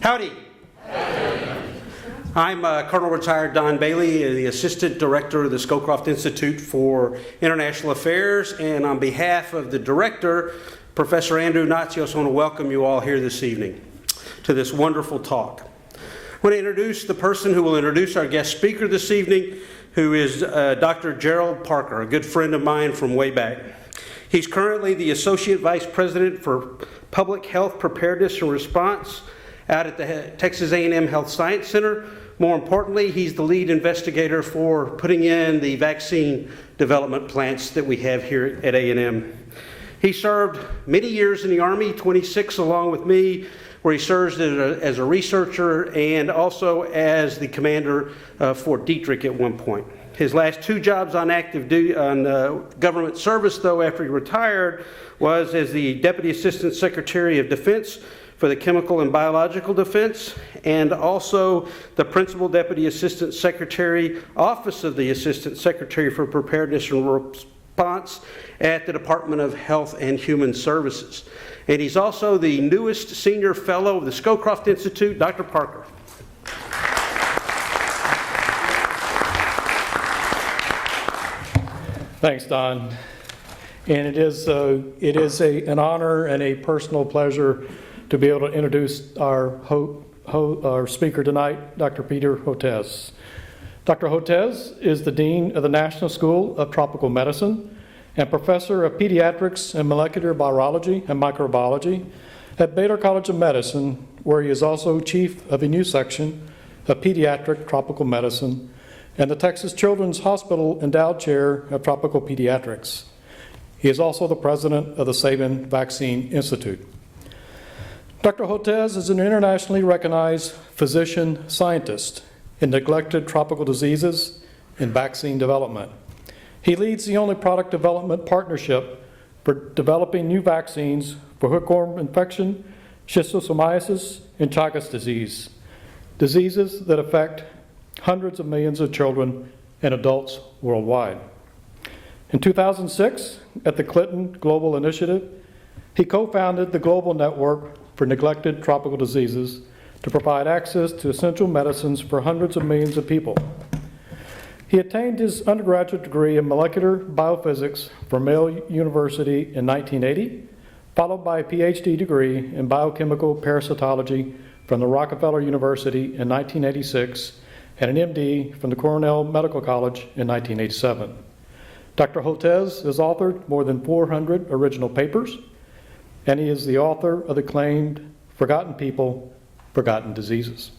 Howdy. I'm Colonel Retired Don Bailey, the Assistant Director of the Scowcroft Institute for International Affairs, and on behalf of the Director, Professor Andrew Natsios, I want to welcome you all here this evening to this wonderful talk. I want to introduce the person who will introduce our guest speaker this evening, who is Dr. Gerald Parker, a good friend of mine from way back. He's currently the Associate Vice President for Public Health Preparedness and Response out at the Texas A&M Health Science Center. More importantly, he's the lead investigator for putting in the vaccine development plants that we have here at A&M. He served many years in the Army, 26 along with me, where he served as a researcher and also as the commander of Fort Detrick at one point. His last two jobs on active duty on government service, though, after he retired, was as the Deputy Assistant Secretary of Defense for the Chemical and Biological Defense, and also the Principal Deputy Assistant Secretary, Office of the Assistant Secretary for Preparedness and Response at the Department of Health and Human Services. And he's also the newest Senior Fellow of the Scowcroft Institute, Dr. Parker. Thanks, Don. And it is an honor and a personal pleasure to be able to introduce our speaker tonight, Dr. Peter Hotez. Dr. Hotez is the Dean of the National School of Tropical Medicine and Professor of Pediatrics and Molecular Biology and Microbiology at Baylor College of Medicine, where he is also Chief of a new section of Pediatric Tropical Medicine and the Texas Children's Hospital Endowed Chair of Tropical Pediatrics. He is also the president of the Shabbos Vaccine Institute. Dr. Hotez is an internationally recognized physician scientist in neglected tropical diseases and vaccine development. He leads the only product development partnership for developing new vaccines for hookworm infection, schistosomiasis, and Chagas disease, diseases that affect hundreds of millions of children and adults worldwide. In 2006, at the Clinton Global Initiative, he co-founded the Global Network for Neglected Tropical Diseases to provide access to essential medicines for hundreds of millions of people. He attained his undergraduate degree in molecular biophysics from Yale University in 1980, followed by a PhD degree in biochemical parasitology from the Rockefeller University in 1986 and an MD from the Cornell Medical College in 1987. Dr. Hotez has authored more than 400 original papers, and he is the author of the acclaimed Forgotten People, Forgotten Diseases.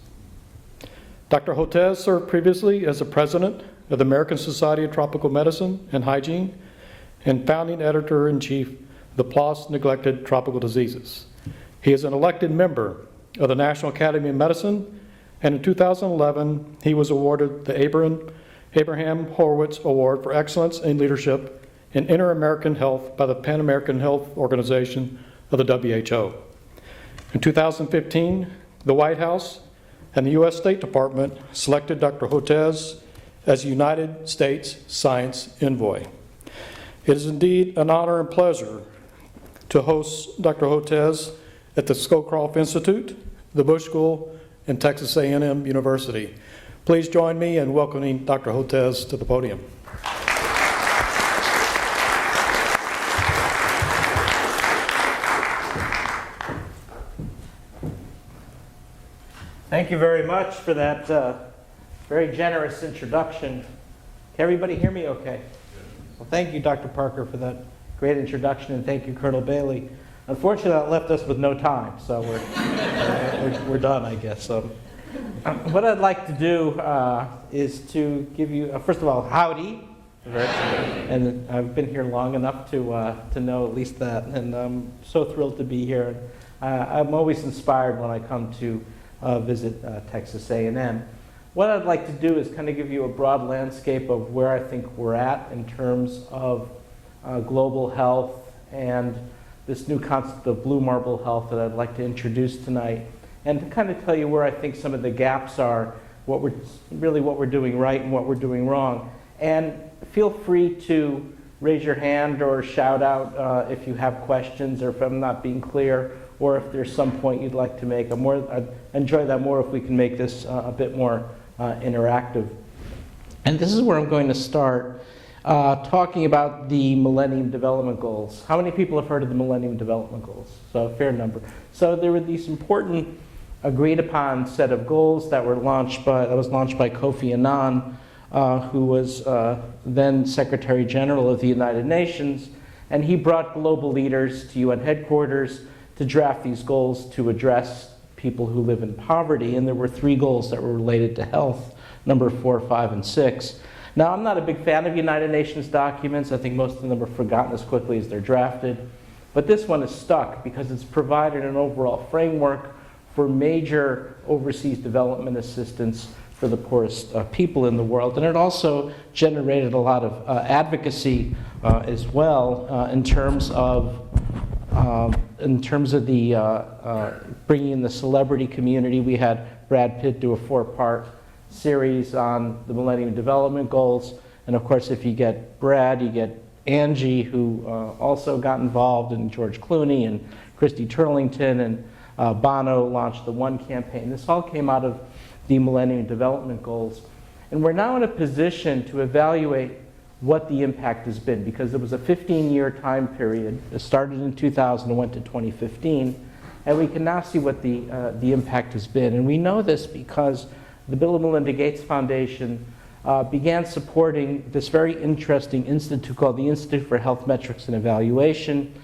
Dr. Hotez served previously as the president of the American Society of Tropical Medicine and Hygiene and founding editor-in-chief of the PLOS Neglected Tropical Diseases. He is an elected member of the National Academy of Medicine, and in 2011, he was awarded the Abraham Horowitz Award for Excellence in Leadership in Inter-American Health by the Pan American Health Organization of the WHO. In 2015, the White House and the U.S. State Department selected Dr. Hotez as United States Science Envoy. It is indeed an honor and pleasure to host Dr. Hotez at the Scowcroft Institute, the Bush School, and Texas A&M University. Please join me in welcoming Dr. Hotez to the podium. Thank you very much for that very generous introduction. Can everybody hear me okay? Well, thank you, Dr. Parker, for that great introduction, and thank you, Colonel Bailey. Unfortunately, that left us with no time, so we're done, I guess. What I'd like to do is to give you, first of all, howdy. And I've been here long enough to know at least that, and I'm so thrilled to be here. I'm always inspired when I come to visit Texas A&M. What I'd like to do is kind of give you a broad landscape of where I think we're at in terms of global health and this new concept of blue marble health that I'd like to introduce tonight, and to kind of tell you where I think some of the gaps are, what we're doing right and what we're doing wrong. And feel free to raise your hand or shout out if you have questions or if I'm not being clear, or if there's some point you'd like to make. I'd enjoy that more if we can make this a bit more interactive. And this is where I'm going to start, talking about the Millennium Development Goals. How many people have heard of the Millennium Development Goals? So a fair number. So there were these important agreed upon set of goals that was launched by Kofi Annan, who was then Secretary General of the United Nations, and he brought global leaders to UN headquarters to draft these goals to address people who live in poverty. And there were 3 goals that were related to health, number 4, 5, and 6. Now, I'm not a big fan of United Nations documents. I think most of them are forgotten as quickly as they're drafted. But this one is stuck because it's provided an overall framework for major overseas development assistance for the poorest people in the world. And it also generated a lot of advocacy as well in terms of the bringing in the celebrity community. We had Brad Pitt do a 4-part series on the Millennium Development Goals. And of course, if you get Brad, you get Angie, who also got involved, and George Clooney and Christy Turlington, and Bono launched the One campaign. This all came out of the Millennium Development Goals. And we're now in a position to evaluate what the impact has been, because it was a 15-year time period. It started in 2000 and went to 2015. And we can now see what the impact has been. And we know this because the Bill and Melinda Gates Foundation began supporting this very interesting institute called the Institute for Health Metrics and Evaluation,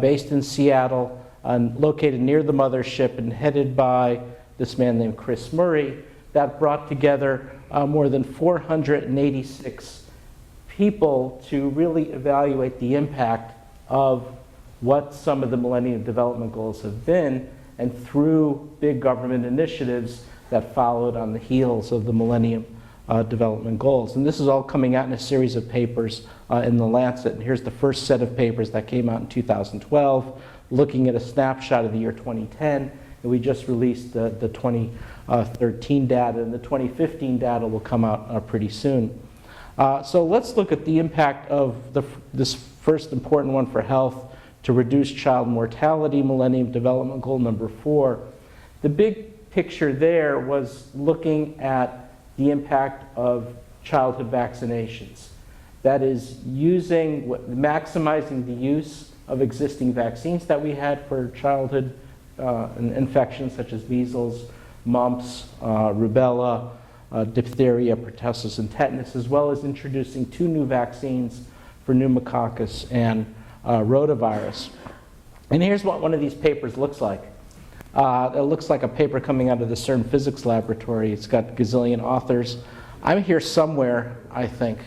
based in Seattle, located near the mothership and headed by this man named Chris Murray, that brought together more than 486 people to really evaluate the impact of what some of the Millennium Development Goals have been, and through big government initiatives that followed on the heels of the Millennium Development Goals. And this is all coming out in a series of papers in The Lancet. And here's the first set of papers that came out in 2012, looking at a snapshot of the year 2010. And we just released the 2013 data, and the 2015 data will come out pretty soon. So let's look at the impact of this first important one for health, to reduce child mortality, Millennium Development Goal number 4. The big picture there was looking at the impact of childhood vaccinations. That is, maximizing the use of existing vaccines that we had for childhood infections such as measles, mumps, rubella, diphtheria, pertussis, and tetanus, as well as introducing 2 new vaccines for pneumococcus and rotavirus. And here's what one of these papers looks like. It looks like a paper coming out of the CERN physics laboratory. It's got a gazillion authors. I'm here somewhere, I think.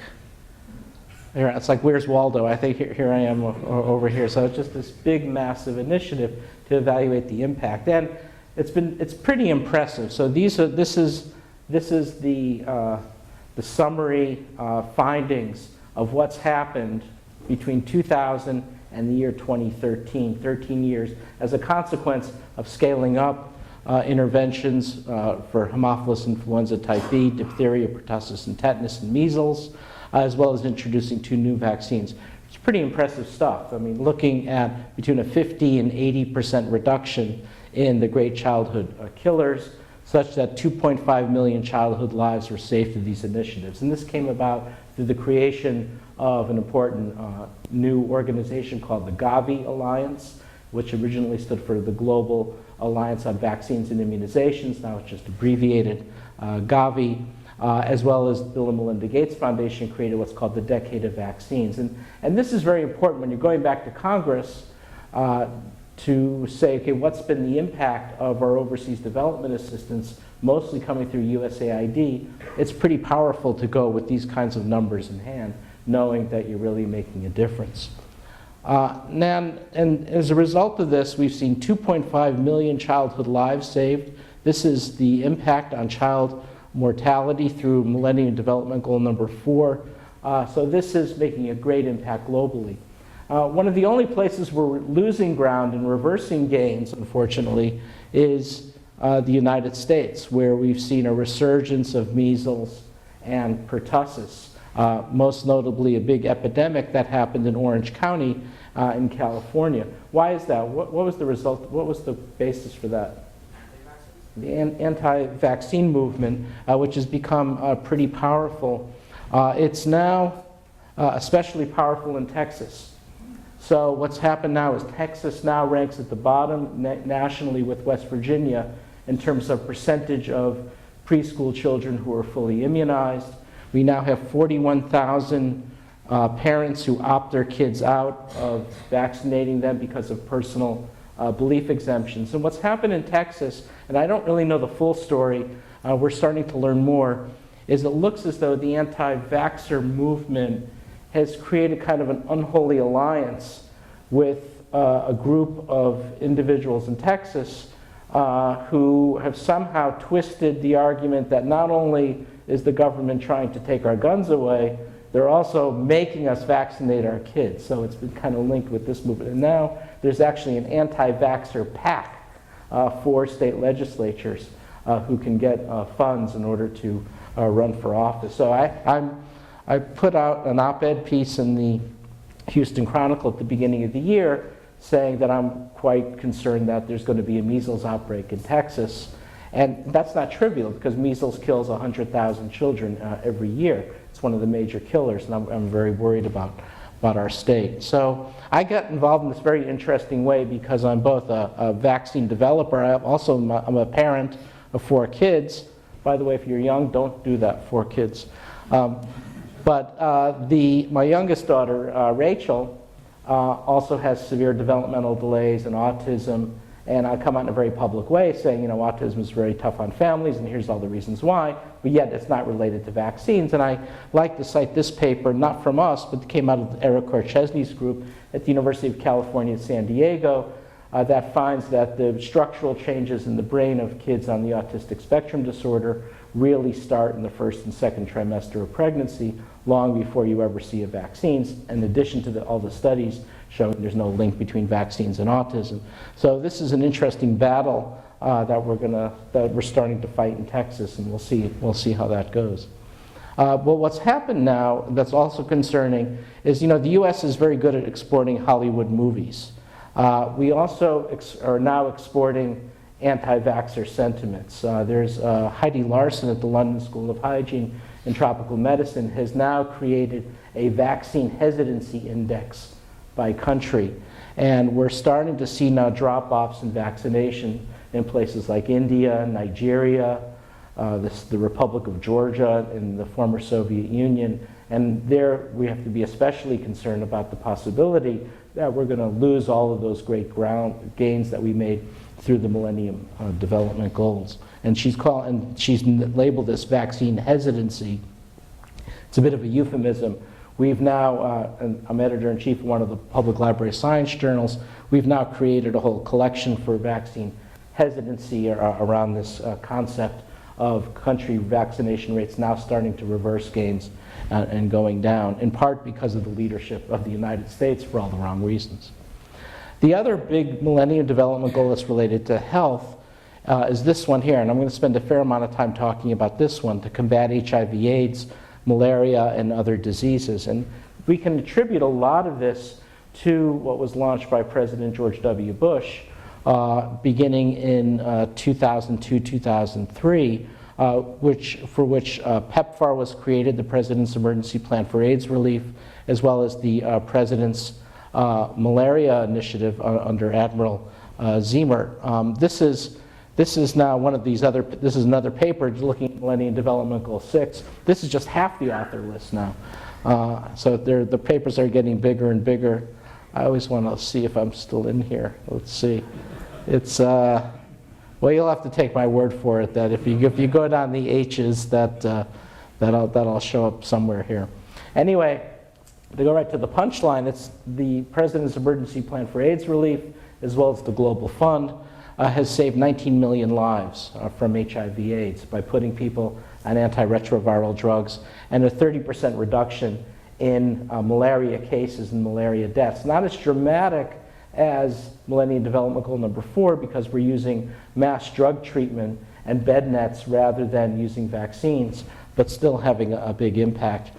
Here, it's like, where's Waldo? I think here I am over here. So it's just this big, massive initiative to evaluate the impact. And it's pretty impressive. So this is the summary findings of what's happened between 2000 and the year 2013, 13 years, as a consequence of scaling up interventions for Haemophilus influenza type B, diphtheria, pertussis, and tetanus, and measles, as well as introducing 2 new vaccines. It's pretty impressive stuff. I mean, looking at between a 50 and 80% reduction in the great childhood killers, such that 2.5 million childhood lives were saved through these initiatives. And this came about through the creation of an important new organization called the GAVI Alliance, which originally stood for the Global Alliance on Vaccines and Immunizations. Now it's just abbreviated GAVI, as well as Bill and Melinda Gates Foundation created what's called the Decade of Vaccines. And this is very important when you're going back to Congress to say, okay, what's been the impact of our overseas development assistance, mostly coming through USAID. It's pretty powerful to go with these kinds of numbers in hand, knowing that you're really making a difference. And as a result of this, we've seen 2.5 million childhood lives saved. This is the impact on child mortality through Millennium Development Goal number 4. So this is making a great impact globally. One of the only places we're losing ground and reversing gains, unfortunately, is the United States, where we've seen a resurgence of measles and pertussis. most notably a big epidemic that happened in Orange County in California. Why is that? What was the result? What was the basis for that? The anti-vaccine movement, which has become pretty powerful. It's now especially powerful in Texas. So what's happened now is Texas now ranks at the bottom nationally with West Virginia in terms of percentage of preschool children who are fully immunized. We now have 41,000 parents who opt their kids out of vaccinating them because of personal belief exemptions. And what's happened in Texas, and I don't really know the full story, we're starting to learn more, is it looks as though the anti-vaxxer movement has created kind of an unholy alliance with a group of individuals in Texas who have somehow twisted the argument that not only is the government trying to take our guns away, they're also making us vaccinate our kids. So it's been kind of linked with this movement. And now there's actually an anti-vaxxer PAC for state legislatures who can get funds in order to run for office. So I put out an op-ed piece in the Houston Chronicle at the beginning of the year saying that I'm quite concerned that there's going to be a measles outbreak in Texas. And that's not trivial because measles kills 100,000 children every year. It's one of the major killers, and I'm very worried about our state. So I got involved in this very interesting way because I'm both a vaccine developer. I'm a parent of 4 kids. By the way, if you're young, don't do that, 4 kids. But my youngest daughter, Rachel, also has severe developmental delays and autism. And I come out in a very public way saying, you know, autism is very tough on families, and here's all the reasons why, but yet it's not related to vaccines. And I like to cite this paper, not from us, but it came out of Eric Korchesny's group at the University of California, San Diego, that finds that the structural changes in the brain of kids on the autistic spectrum disorder really start in the first and second trimester of pregnancy, long before you ever see a vaccines, in addition to all the studies showing there's no link between vaccines and autism. So this is an interesting battle that we're starting to fight in Texas, and we'll see how that goes. Well, what's happened now that's also concerning is, you know, the U.S. is very good at exporting Hollywood movies. We also are now exporting anti-vaxxer sentiments. There's Heidi Larson at the London School of Hygiene and Tropical Medicine has now created a vaccine hesitancy index by country. And we're starting to see now drop-offs in vaccination in places like India, Nigeria, the Republic of Georgia, and the former Soviet Union. And there we have to be especially concerned about the possibility that we're going to lose all of those great gains that we made through the Millennium Development Goals. And she's labeled this vaccine hesitancy. It's a bit of a euphemism. We've now, and I'm editor-in-chief of one of the public library science journals, we've now created a whole collection for vaccine hesitancy around this concept of country vaccination rates now starting to reverse gains and going down, in part because of the leadership of the United States for all the wrong reasons. The other big Millennium Development Goal that's related to health is this one here, and I'm going to spend a fair amount of time talking about this one, to combat HIV/AIDS, malaria, and other diseases. And we can attribute a lot of this to what was launched by President George W. Bush beginning in 2002-2003, for which PEPFAR was created, the President's Emergency Plan for AIDS Relief, as well as the President's Malaria Initiative under Admiral Ziemer. This is now one of these this is another paper looking at Millennium Development Goal 6. This is just half the author list now. So the papers are getting bigger and bigger. I always want to see if I'm still in here. Let's see. It's, well, you'll have to take my word for it that if you go down the H's, that'll show up somewhere here. Anyway, to go right to the punchline, it's the President's Emergency Plan for AIDS Relief, as well as the Global Fund, has saved 19 million lives from HIV/AIDS by putting people on antiretroviral drugs, and a 30% reduction in malaria cases and malaria deaths. Not as dramatic as Millennium Development Goal number 4, because we're using mass drug treatment and bed nets rather than using vaccines, but still having a big impact.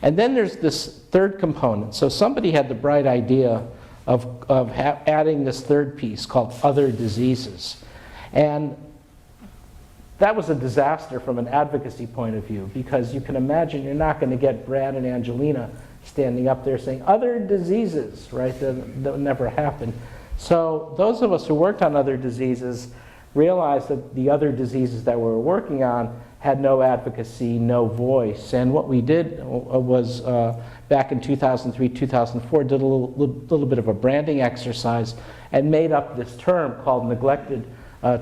And then there's this third component. So somebody had the bright idea of adding this third piece called other diseases. And that was a disaster from an advocacy point of view, because you can imagine you're not going to get Brad and Angelina standing up there saying other diseases, right? That would never happen. So those of us who worked on other diseases realized that the other diseases that we were working on had no advocacy, no voice. And what we did was, back in 2003, 2004, did a little bit of a branding exercise and made up this term called neglected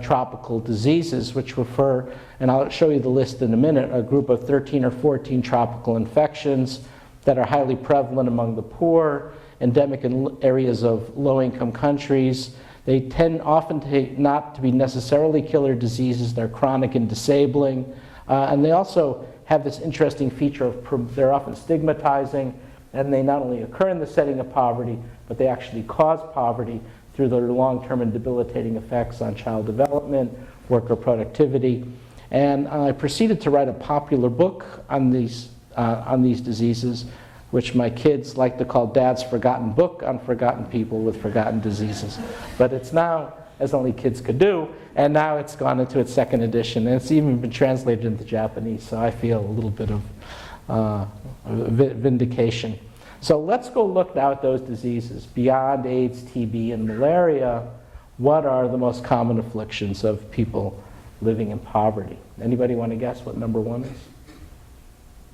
tropical diseases, which refer, and I'll show you the list in a minute, a group of 13 or 14 tropical infections that are highly prevalent among the poor, endemic in areas of low-income countries. They tend often not to be necessarily killer diseases. They're chronic and disabling. And they also have this interesting feature of they're often stigmatizing, and they not only occur in the setting of poverty, but they actually cause poverty through their long-term and debilitating effects on child development, worker productivity. And I proceeded to write a popular book on these diseases, which my kids like to call Dad's Forgotten Book on Forgotten People with Forgotten Diseases. But it's now, as only kids could do, and now it's gone into its second edition, and it's even been translated into Japanese, so I feel a little bit of vindication. So let's go look now at those diseases. Beyond AIDS, TB, and malaria, what are the most common afflictions of people living in poverty? Anybody want to guess what number one is?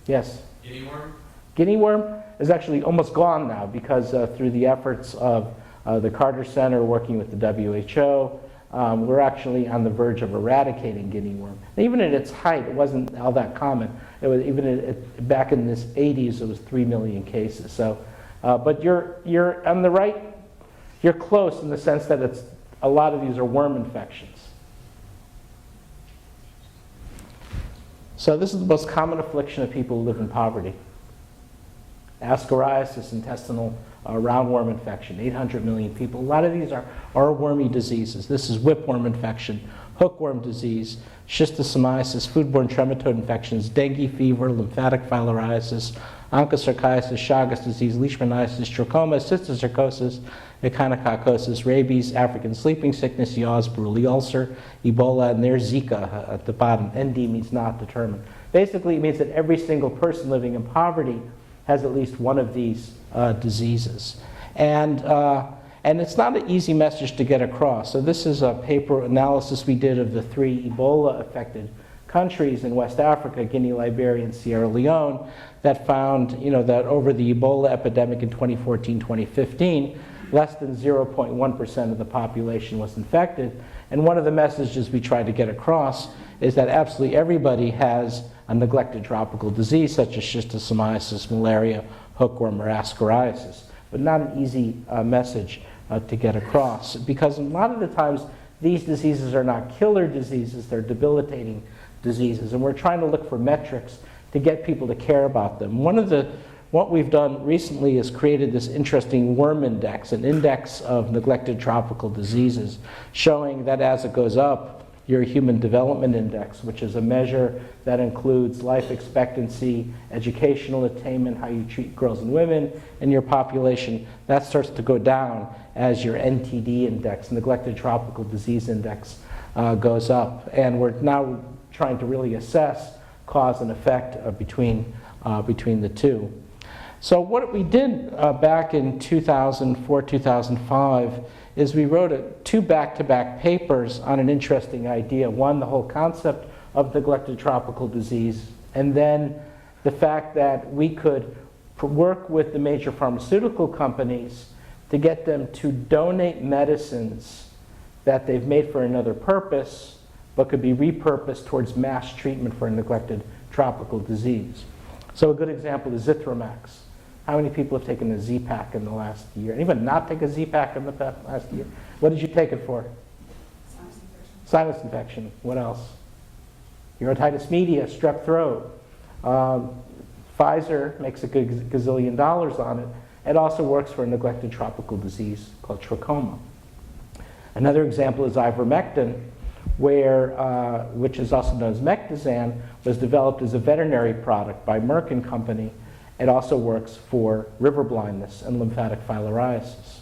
Yes? Guinea worm? Guinea worm is actually almost gone now, because through the efforts of the Carter Center working with the WHO, we're actually on the verge of eradicating guinea worm. And even at its height, it wasn't all that common. It was back in the 80s, it was 3 million cases. So, but you're on the right. You're close in the sense that a lot of these are worm infections. So this is the most common affliction of people who live in poverty. Ascariasis, intestinal roundworm infection, 800 million people. A lot of these are wormy diseases. This is whipworm infection, hookworm disease, schistosomiasis, foodborne trematode infections, dengue fever, lymphatic filariasis, onchocerciasis, Chagas disease, Leishmaniasis, trachoma, cysticercosis, echinococcosis, rabies, African sleeping sickness, yaws, Buruli ulcer, Ebola, and there's Zika at the bottom. ND means not determined. Basically, it means that every single person living in poverty has at least one of these diseases. And it's not an easy message to get across. So this is a paper analysis we did of the 3 Ebola-affected countries in West Africa, Guinea, Liberia, and Sierra Leone, that found that over the Ebola epidemic in 2014-2015, less than 0.1% of the population was infected. And one of the messages we tried to get across is that absolutely everybody has a neglected tropical disease such as schistosomiasis, malaria, hookworm, or ascariasis, but not an easy message to get across, because a lot of the times these diseases are not killer diseases, they're debilitating diseases, and we're trying to look for metrics to get people to care about them. What we've done recently is created this interesting worm index, an index of neglected tropical diseases, showing that as it goes up, your Human Development Index, which is a measure that includes life expectancy, educational attainment, how you treat girls and women in your population, that starts to go down as your NTD index, Neglected Tropical Disease Index, goes up. And we're now trying to really assess cause and effect between the two. So what we did back in 2004, 2005, is we wrote 2 back-to-back papers on an interesting idea. One, the whole concept of neglected tropical disease, and then the fact that we could work with the major pharmaceutical companies to get them to donate medicines that they've made for another purpose, but could be repurposed towards mass treatment for a neglected tropical disease. So a good example is Zithromax. How many people have taken a Z-Pack in the last year? Anyone not take a Z-Pack in the last year? What did you take it for? Sinus infection. Sinus infection. What else? Hepatitis media, strep throat. Pfizer makes a good gazillion dollars on it. It also works for a neglected tropical disease called trachoma. Another example is ivermectin, which is also known as Mectizan, was developed as a veterinary product by Merck and Company. It also works for river blindness and lymphatic filariasis.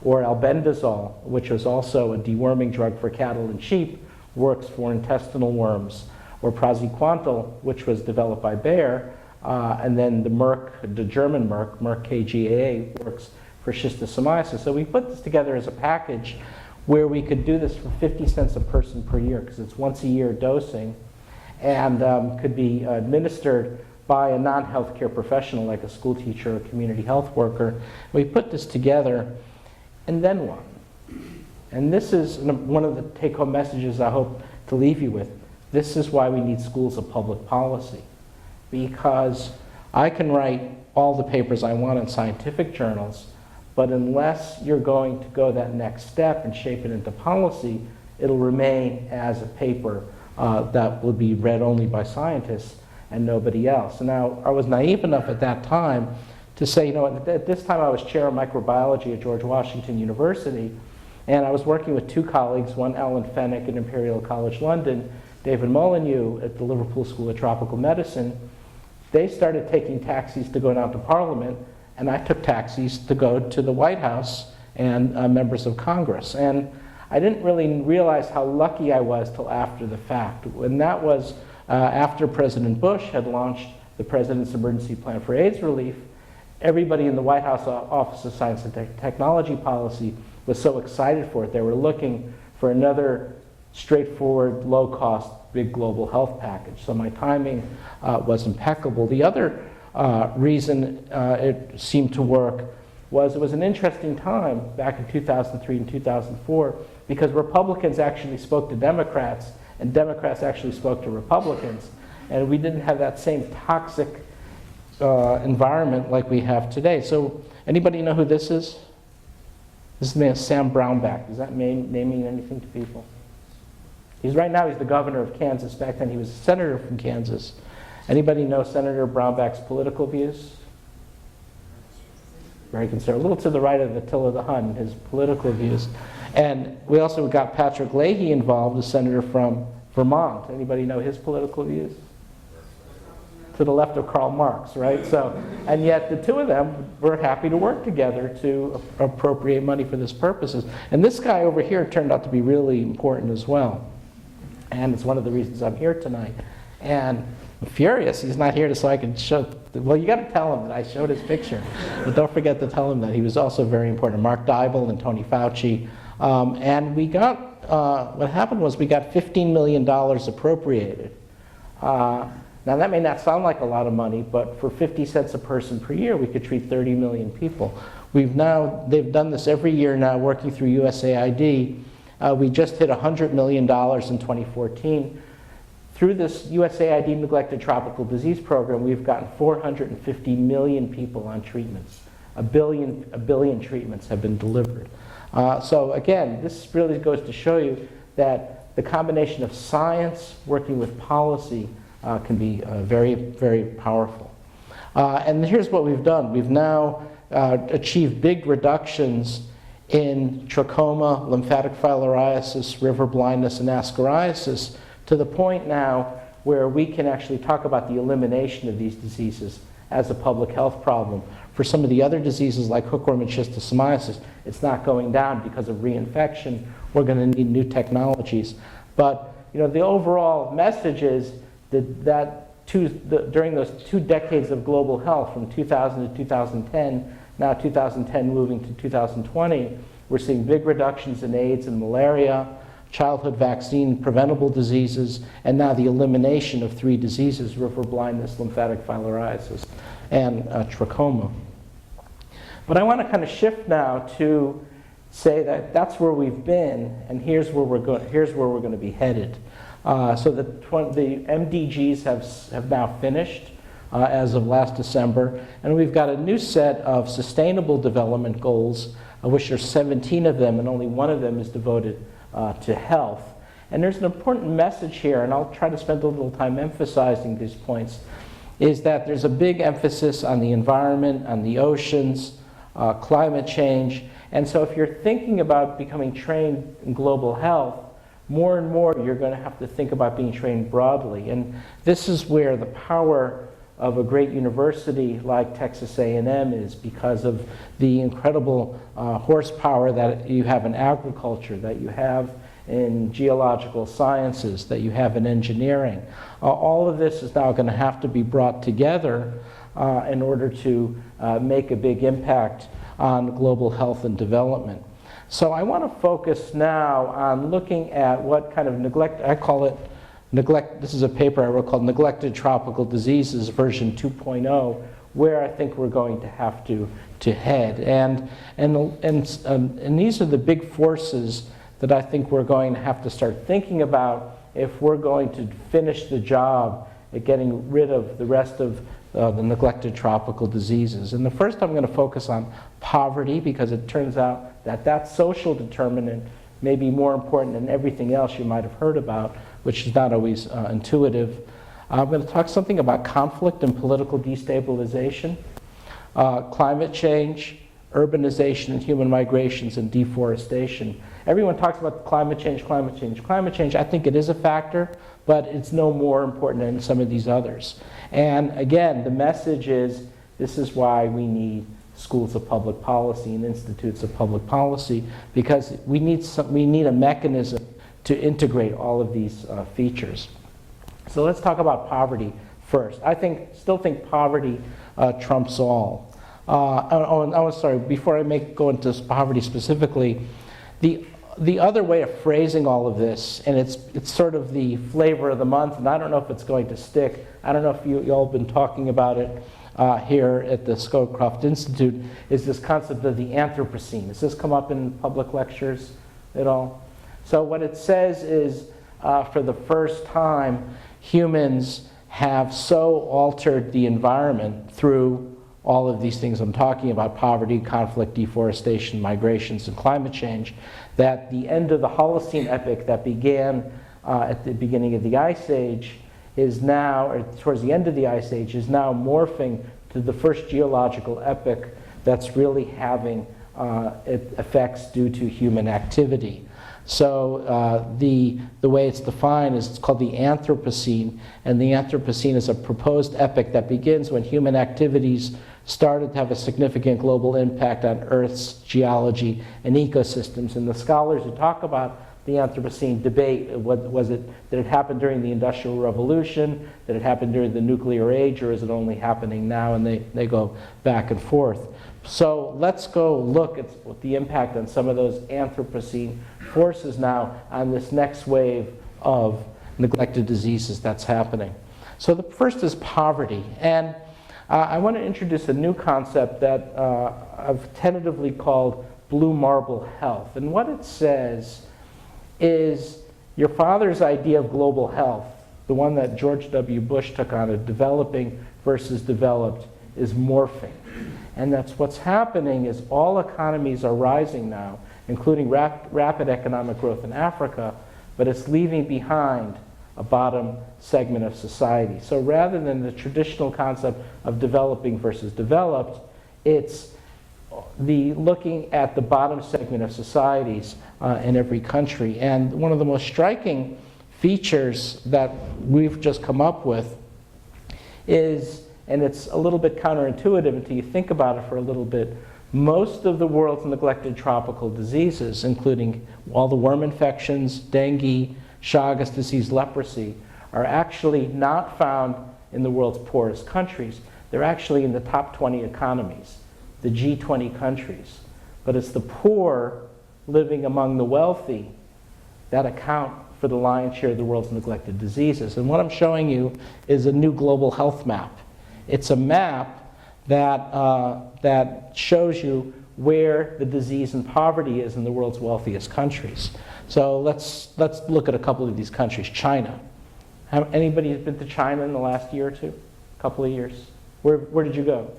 Or albendazole, which is also a deworming drug for cattle and sheep, works for intestinal worms. Or praziquantel, which was developed by Bayer, and then the German Merck KGaA, works for schistosomiasis. So we put this together as a package where we could do this for 50 cents a person per year, because it's once a year dosing, and could be administered by a non-healthcare professional like a school teacher or a community health worker. We put this together, and then what? And this is one of the take-home messages I hope to leave you with. This is why we need schools of public policy, because I can write all the papers I want in scientific journals, but unless you're going to go that next step and shape it into policy, it'll remain as a paper that will be read only by scientists and nobody else. And now, I was naive enough at that time to say, you know, at this time I was chair of microbiology at George Washington University, and I was working with two colleagues, one Alan Fennick at Imperial College London, David Molyneux at the Liverpool School of Tropical Medicine. They started taking taxis to go down to Parliament, and I took taxis to go to the White House and members of Congress. And I didn't really realize how lucky I was till after the fact. And that was after President Bush had launched the President's Emergency Plan for AIDS Relief. Everybody in the White House Office of Science and Technology Policy was so excited for it. They were looking for another straightforward, low-cost, big global health package. So my timing was impeccable. The other reason it seemed to work was it was an interesting time back in 2003 and 2004, because Republicans actually spoke to Democrats and Democrats actually spoke to Republicans, and we didn't have that same toxic environment like we have today. So anybody know who this is? This is the man Sam Brownback. Does that mean anything to people? He's the governor of Kansas. Back then he was a senator from Kansas. Anybody know Senator Brownback's political views? Very conservative. A little to the right of Attila the Hun, his political views. And we also got Patrick Leahy involved, a senator from Vermont. Anybody know his political views? To the left of Karl Marx, right? So, and yet the two of them were happy to work together to appropriate money for this purposes. And this guy over here turned out to be really important as well. And it's one of the reasons I'm here tonight. And I'm furious he's not here so I can show, well, you got to tell him that I showed his picture. But don't forget to tell him that he was also very important. Mark Diebold and Tony Fauci. And we got, what happened was we got $15 million appropriated. Now that may not sound like a lot of money, but for 50 cents a person per year, we could treat 30 million people. They've done this every year now, working through USAID. We just hit $100 million in 2014. Through this USAID Neglected Tropical Disease Program, we've gotten 450 million people on treatments. A billion treatments have been delivered. So again, this really goes to show you that the combination of science working with policy can be very, very powerful. And here's what we've done. We've now achieved big reductions in trachoma, lymphatic filariasis, river blindness, and ascariasis, to the point now where we can actually talk about the elimination of these diseases as a public health problem. For some of the other diseases like hookworm and schistosomiasis, it's not going down because of reinfection. We're going to need new technologies. But you know, the overall message is that during those 2 decades of global health, from 2000 to 2010, now 2010 moving to 2020, we're seeing big reductions in AIDS and malaria, childhood vaccine, preventable diseases, and now the elimination of 3 diseases: river blindness, lymphatic filariasis, and trachoma. But I want to kind of shift now to say that that's where we've been, and here's where we're going to be headed. So the MDGs have now finished as of last December, and we've got a new set of sustainable development goals, of which there's 17 of them, and only one of them is devoted to health. And there's an important message here, and I'll try to spend a little time emphasizing these points, is that there's a big emphasis on the environment, on the oceans, climate change. And so if you're thinking about becoming trained in global health, more and more you're going to have to think about being trained broadly. And this is where the power of a great university like Texas A&M is because of the incredible horsepower that you have in agriculture, that you have in geological sciences, that you have in engineering. All of this is now going to have to be brought together in order to make a big impact on global health and development. So I want to focus now on looking at what kind of neglect, I call it neglect, this is a paper I wrote called Neglected Tropical Diseases version 2.0, where I think we're going to have to head. And these are the big forces that I think we're going to have to start thinking about if we're going to finish the job at getting rid of the rest of the neglected tropical diseases. And the first I'm going to focus on poverty, because it turns out that that social determinant may be more important than everything else you might have heard about, which is not always intuitive. I'm going to talk something about conflict and political destabilization, climate change, urbanization and human migrations, and deforestation. Everyone talks about climate change, climate change, climate change. I think it is a factor, but it's no more important than some of these others. And again, the message is this is why we need schools of public policy and institutes of public policy, because we need a mechanism to integrate all of these features. So let's talk about poverty first. I still think poverty trumps all. Sorry, before I go into poverty specifically, the other way of phrasing all of this, and it's sort of the flavor of the month, and I don't know if it's going to stick. I don't know if you all have been talking about it here at the Scowcroft Institute, is this concept of the Anthropocene. Has this come up in public lectures at all? So what it says is, for the first time, humans have so altered the environment through all of these things I'm talking about, poverty, conflict, deforestation, migrations, and climate change, that the end of the Holocene epoch that began at the beginning of the Ice Age is now, or towards the end of the Ice Age, is now morphing to the first geological epoch that's really having effects due to human activity. So the way it's defined is it's called the Anthropocene, and the Anthropocene is a proposed epoch that begins when human activities started to have a significant global impact on Earth's geology and ecosystems. And the scholars who talk about the Anthropocene debate, did it happen during the Industrial Revolution? Did it happen during the nuclear age, or is it only happening now? And they go back and forth. So let's go look at the impact on some of those Anthropocene forces now on this next wave of neglected diseases that's happening. So the first is poverty. And I want to introduce a new concept that I've tentatively called blue marble health. And what it says is your father's idea of global health, the one that George W. Bush took on of developing versus developed, is morphing. And that's what's happening is all economies are rising now, including rapid economic growth in Africa, but it's leaving behind a bottom segment of society. So rather than the traditional concept of developing versus developed, it's looking at the bottom segment of societies in every country. And one of the most striking features that we've just come up with is, and it's a little bit counterintuitive until you think about it for a little bit, most of the world's neglected tropical diseases, including all the worm infections, dengue, Chagas disease, leprosy, are actually not found in the world's poorest countries. They're actually in the top 20 economies, the G20 countries. But it's the poor living among the wealthy that account for the lion's share of the world's neglected diseases. And what I'm showing you is a new global health map. It's a map that shows you where the disease and poverty is in the world's wealthiest countries. So let's look at a couple of these countries. China. Anybody been to China in the last year or two? A couple of years? Where did you go?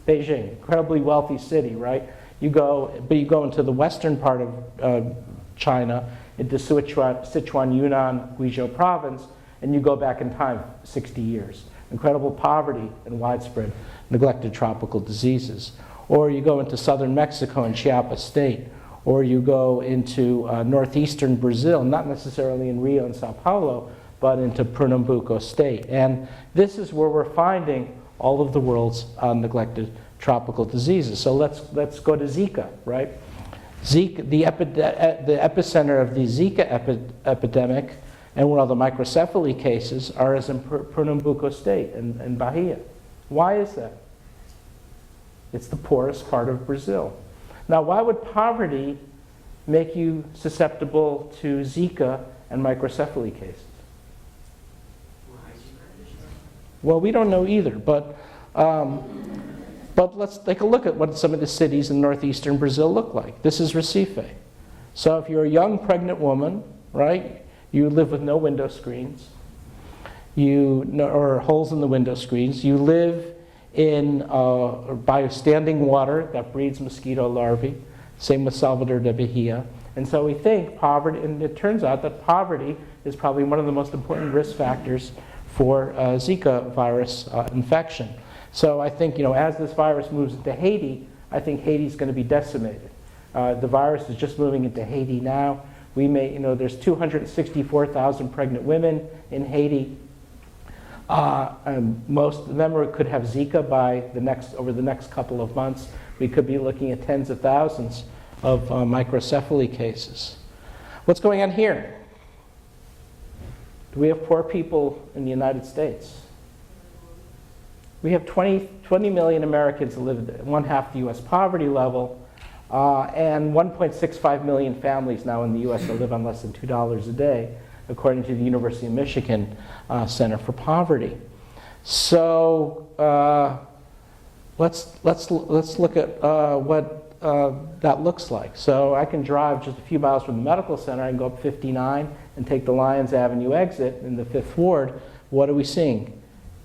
Beijing. Incredibly wealthy city, right? You go into the western part of China, into Sichuan, Yunnan, Guizhou province, and you go back in time 60 years. Incredible poverty and widespread neglected tropical diseases. Or you go into southern Mexico and Chiapas State, or you go into northeastern Brazil, not necessarily in Rio and Sao Paulo, but into Pernambuco state. And this is where we're finding all of the world's neglected tropical diseases. So let's go to Zika, right? Zika, the epicenter of the Zika epidemic and where all the microcephaly cases are is in Pernambuco state in Bahia. Why is that? It's the poorest part of Brazil. Now, why would poverty make you susceptible to Zika and microcephaly cases? Well, we don't know either, but let's take a look at what some of the cities in northeastern Brazil look like. This is Recife. So if you're a young pregnant woman, right, you live with no window screens, or holes in the window screens, you live by standing water that breeds mosquito larvae, same with Salvador de Bahia. And so we think poverty, and it turns out that poverty is probably one of the most important risk factors for Zika virus infection. So I think, as this virus moves into Haiti, I think Haiti's going to be decimated. The virus is just moving into Haiti now. There's 264,000 pregnant women in Haiti. Most of them could have Zika over the next couple of months. We could be looking at tens of thousands of microcephaly cases. What's going on here? Do we have poor people in the United States? We have 20 million Americans that live at one-half the U.S. poverty level, and 1.65 million families now in the U.S. that live on less than $2 a day, according to the University of Michigan Center for Poverty. So let's look at what that looks like. So I can drive just a few miles from the medical center. I can go up 59 and take the Lyons Avenue exit in the 5th Ward. What are we seeing?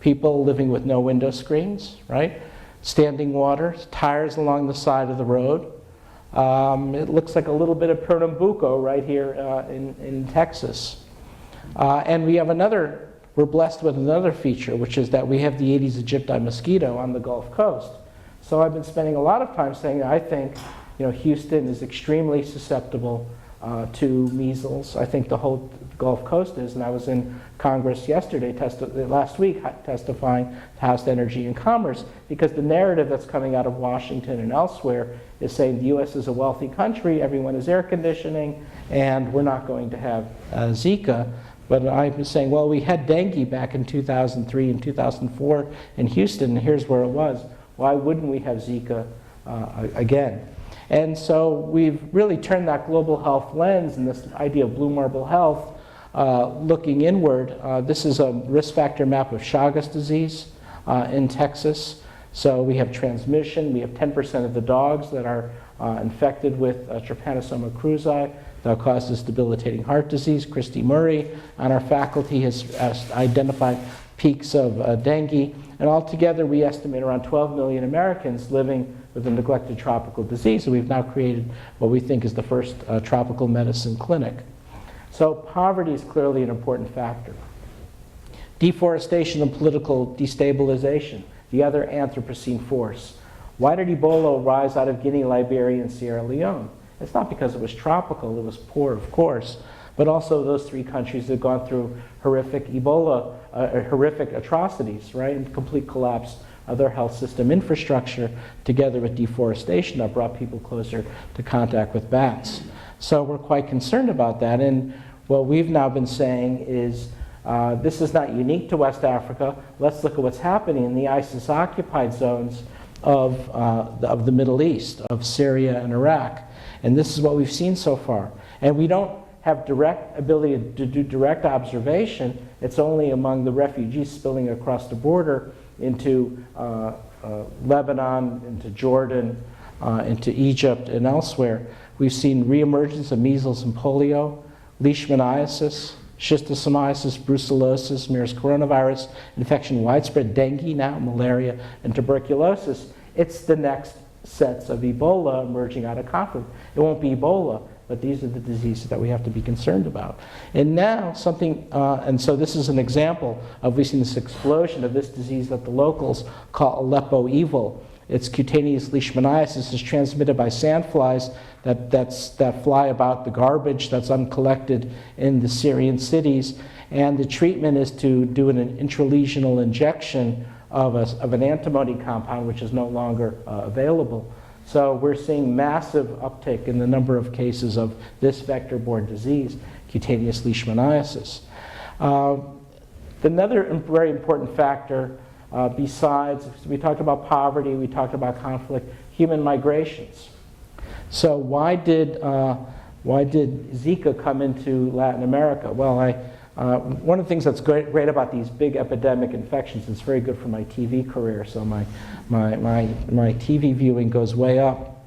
People living with no window screens, right? Standing water, tires along the side of the road. It looks like a little bit of Pernambuco right here in Texas. And we're blessed with another feature, which is that we have the Aedes aegypti mosquito on the Gulf Coast. So I've been spending a lot of time saying that I think Houston is extremely susceptible to measles. I think the whole Gulf Coast is, and I was in Congress last week testifying to House Energy and Commerce, because the narrative that's coming out of Washington and elsewhere is saying the U.S. is a wealthy country, everyone has air conditioning, and we're not going to have Zika. But I've been saying, well, we had dengue back in 2003 and 2004 in Houston, and here's where it was. Why wouldn't we have Zika again? And so we've really turned that global health lens and this idea of blue marble health looking inward. This is a risk factor map of Chagas disease in Texas. So we have transmission. We have 10% of the dogs that are infected with Trypanosoma cruzi that causes debilitating heart disease. Christy Murray on our faculty has identified peaks of dengue. And altogether, we estimate around 12 million Americans living with a neglected tropical disease. So we've now created what we think is the first tropical medicine clinic. So poverty is clearly an important factor. Deforestation and political destabilization, the other Anthropocene force. Why did Ebola rise out of Guinea, Liberia, and Sierra Leone? It's not because it was tropical, it was poor, of course, but also those three countries have gone through horrific horrific atrocities, right, and complete collapse of their health system infrastructure, together with deforestation that brought people closer to contact with bats. So we're quite concerned about that, and what we've now been saying is this is not unique to West Africa. Let's look at what's happening in the ISIS-occupied zones of the Middle East, of Syria and Iraq. And this is what we've seen so far. And we don't have direct ability to do direct observation. It's only among the refugees spilling across the border into Lebanon, into Jordan, into Egypt, and elsewhere. We've seen reemergence of measles and polio, leishmaniasis, schistosomiasis, brucellosis, MERS coronavirus infection, widespread dengue now, malaria, and tuberculosis. It's the next sets of Ebola emerging out of conflict. It won't be Ebola, but these are the diseases that we have to be concerned about. And now and so this is an example of we've seen this explosion of this disease that the locals call Aleppo evil. It's cutaneous leishmaniasis. Is transmitted by sandflies that fly about the garbage that's uncollected in the Syrian cities. And the treatment is to do an intralesional injection of an antimony compound, which is no longer available. So we're seeing massive uptick in the number of cases of this vector-borne disease, cutaneous leishmaniasis. Another very important factor, besides, we talked about poverty, we talked about conflict, human migrations. So why did Zika come into Latin America? Well, one of the things that's great about these big epidemic infections, it's very good for my TV career, so my TV viewing goes way up.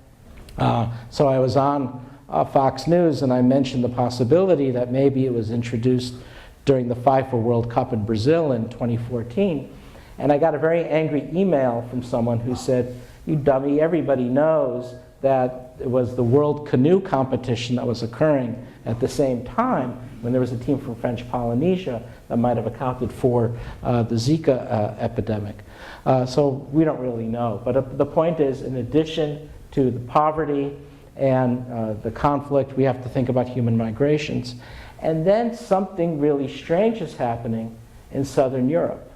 So I was on Fox News and I mentioned the possibility that maybe it was introduced during the FIFA World Cup in Brazil in 2014. And I got a very angry email from someone who said, "You dummy, everybody knows that it was the World Canoe Competition that was occurring at the same time when there was a team from French Polynesia that might have accounted for the Zika epidemic." So we don't really know. But the point is, in addition to the poverty and the conflict, we have to think about human migrations. And then something really strange is happening in Southern Europe,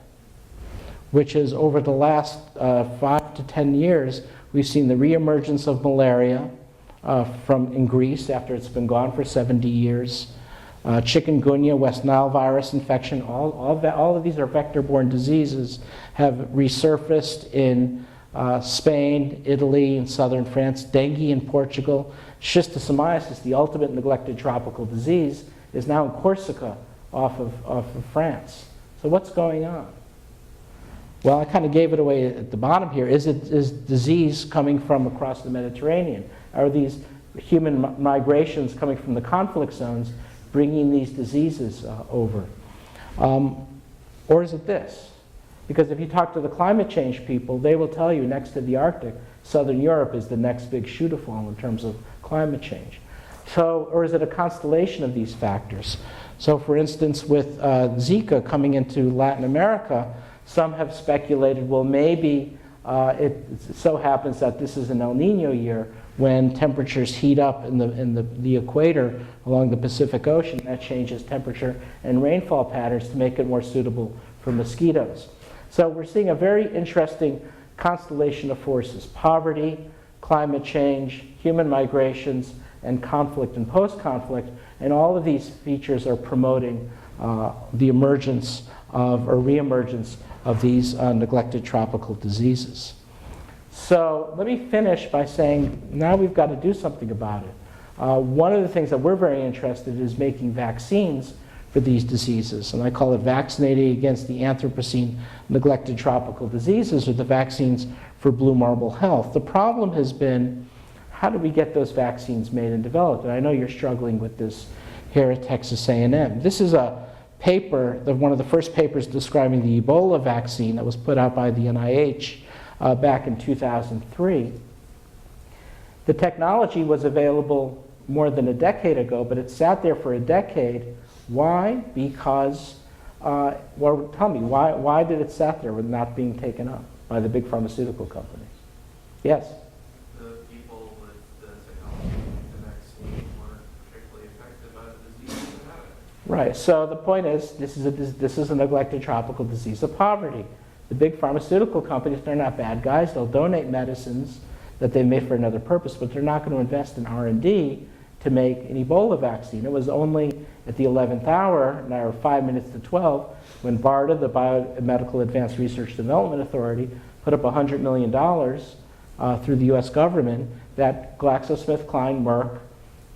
which is over the last 5 to 10 years, we've seen the reemergence of malaria in Greece after it's been gone for 70 years. Chikungunya, West Nile virus infection, all of these are vector-borne diseases, have resurfaced in Spain, Italy, and southern France. Dengue in Portugal. Schistosomiasis, the ultimate neglected tropical disease, is now in Corsica off of France. So what's going on? Well, I kind of gave it away at the bottom here. Is disease coming from across the Mediterranean? Are these human migrations coming from the conflict zones bringing these diseases over? Or is it this? Because if you talk to the climate change people, they will tell you next to the Arctic, Southern Europe is the next big shoot-a-fall in terms of climate change. So, or is it a constellation of these factors? So for instance, with Zika coming into Latin America, some have speculated, well, maybe it so happens that this is an El Nino year when temperatures heat up in the equator along the Pacific Ocean. That changes temperature and rainfall patterns to make it more suitable for mosquitoes. So we're seeing a very interesting constellation of forces: poverty, climate change, human migrations, and conflict and post-conflict. And all of these features are promoting the emergence of, or reemergence of, these neglected tropical diseases. So let me finish by saying now we've got to do something about it. One of the things that we're very interested in is making vaccines for these diseases, and I call it vaccinating against the Anthropocene neglected tropical diseases, or the vaccines for blue marble health. The problem has been, how do we get those vaccines made and developed? And I know you're struggling with this here at Texas A&M. This is a paper, one of the first papers describing the Ebola vaccine that was put out by the NIH back in 2003. The technology was available more than a decade ago, but it sat there for a decade. Why? Because, well, tell me, why did it sat there with not being taken up by the big pharmaceutical companies? Yes? The people with the technology and the vaccine weren't particularly affected by the disease that had it. Right, so the point is, this is a neglected tropical disease of poverty. The big pharmaceutical companies, they're not bad guys. They'll donate medicines that they made for another purpose, but they're not going to invest in R&D to make an Ebola vaccine. It was only at the 11th hour, now 5 minutes to 12, when BARDA, the Biomedical Advanced Research Development Authority, put up $100 million through the US government, that GlaxoSmithKline, Merck,